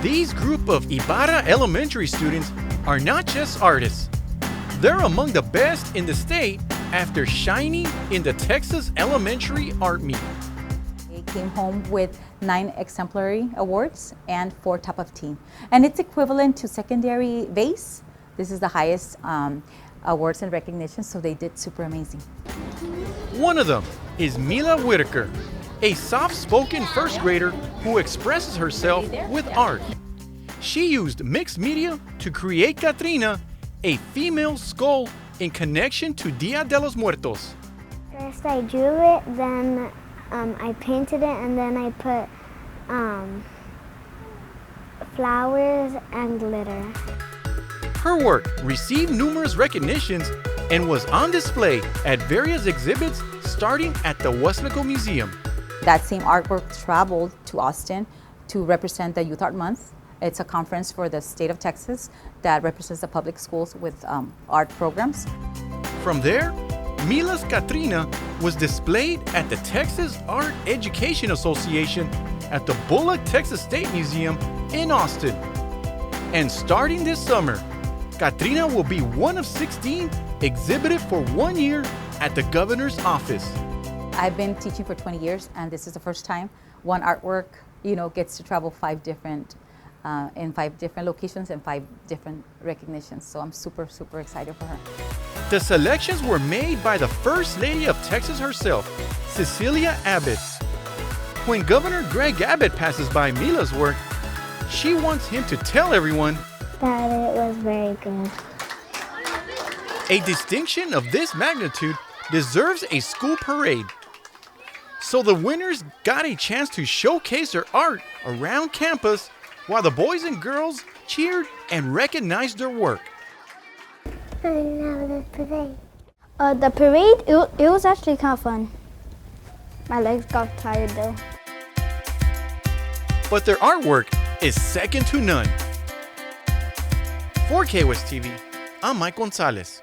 These group of Ybarra Elementary students are not just artists. They're among the best in the state after shining in the Texas Elementary Art Meet. They came home with 9 Exemplary awards and 4 top of team. And it's equivalent to secondary base. This is the highest awards and recognition, so they did super amazing. One of them is Mila Whitaker, a soft-spoken first grader who expresses herself with art. She used mixed media to create Katrina, a female skull in connection to Dia de los Muertos. First I drew it, then I painted it, and then I put flowers and glitter. Her work received numerous recognitions and was on display at various exhibits starting at the Wesnaco Museum. That same artwork traveled to Austin to represent the Youth Art Month. It's a conference for the state of Texas that represents the public schools with art programs. From there, Mila's Katrina was displayed at the Texas Art Education Association at the Bullock Texas State Museum in Austin. And starting this summer, Katrina will be one of 16 exhibited for 1 year at the governor's office. I've been teaching for 20 years, and this is the first time one artwork, gets to travel in 5 different locations and 5 different recognitions. So I'm super, super excited for her. The selections were made by the First Lady of Texas herself, Cecilia Abbott. When Governor Greg Abbott passes by Mila's work, she wants him to tell everyone That it was very good. a distinction of this magnitude deserves a school parade. So the winners got a chance to showcase their art around campus while the boys and girls cheered and recognized their work. And now the parade. The parade, it was actually kind of fun. My legs got tired though. But their artwork is second to none. For KWS TV, I'm Mike Gonzalez.